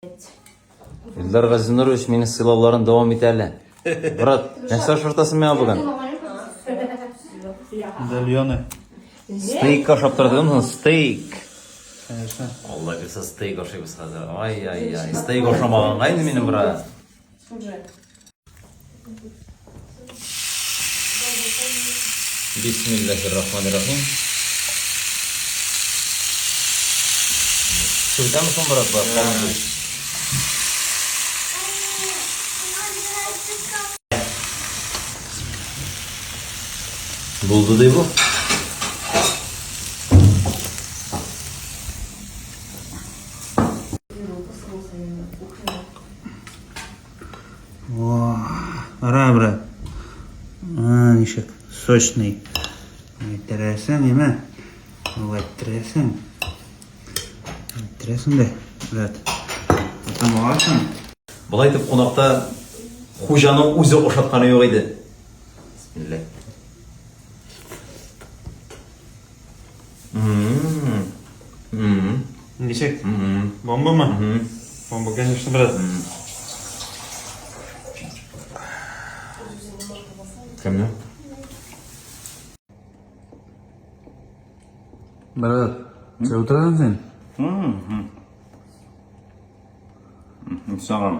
Ildar Gazinoviç meni sıylavlarin davom etali. Brat, nechta shortasin men bugun? Дальоны. Steak oshab turadigan musun? Steak. Конечно. Allah bilsa steak oshaymiz hozir. Ay ay ay. Steak oshamagan qayni meni brat. Bismillahirrahmanirrahim. Şuradan mısın brat bak? Buldu değil bu. О, ара, брат. Нишек, сочный. Интересен, еме? Интересен. Интересен де, брат. Потом аласың. Былай айтып қонақта хужаның өзі ошатқаны жоқ еді. Бисмилlah. Нишек? Бомба ма? Бомба, конечно, брат. Кімді? Брат, че отырасың сен? Саған.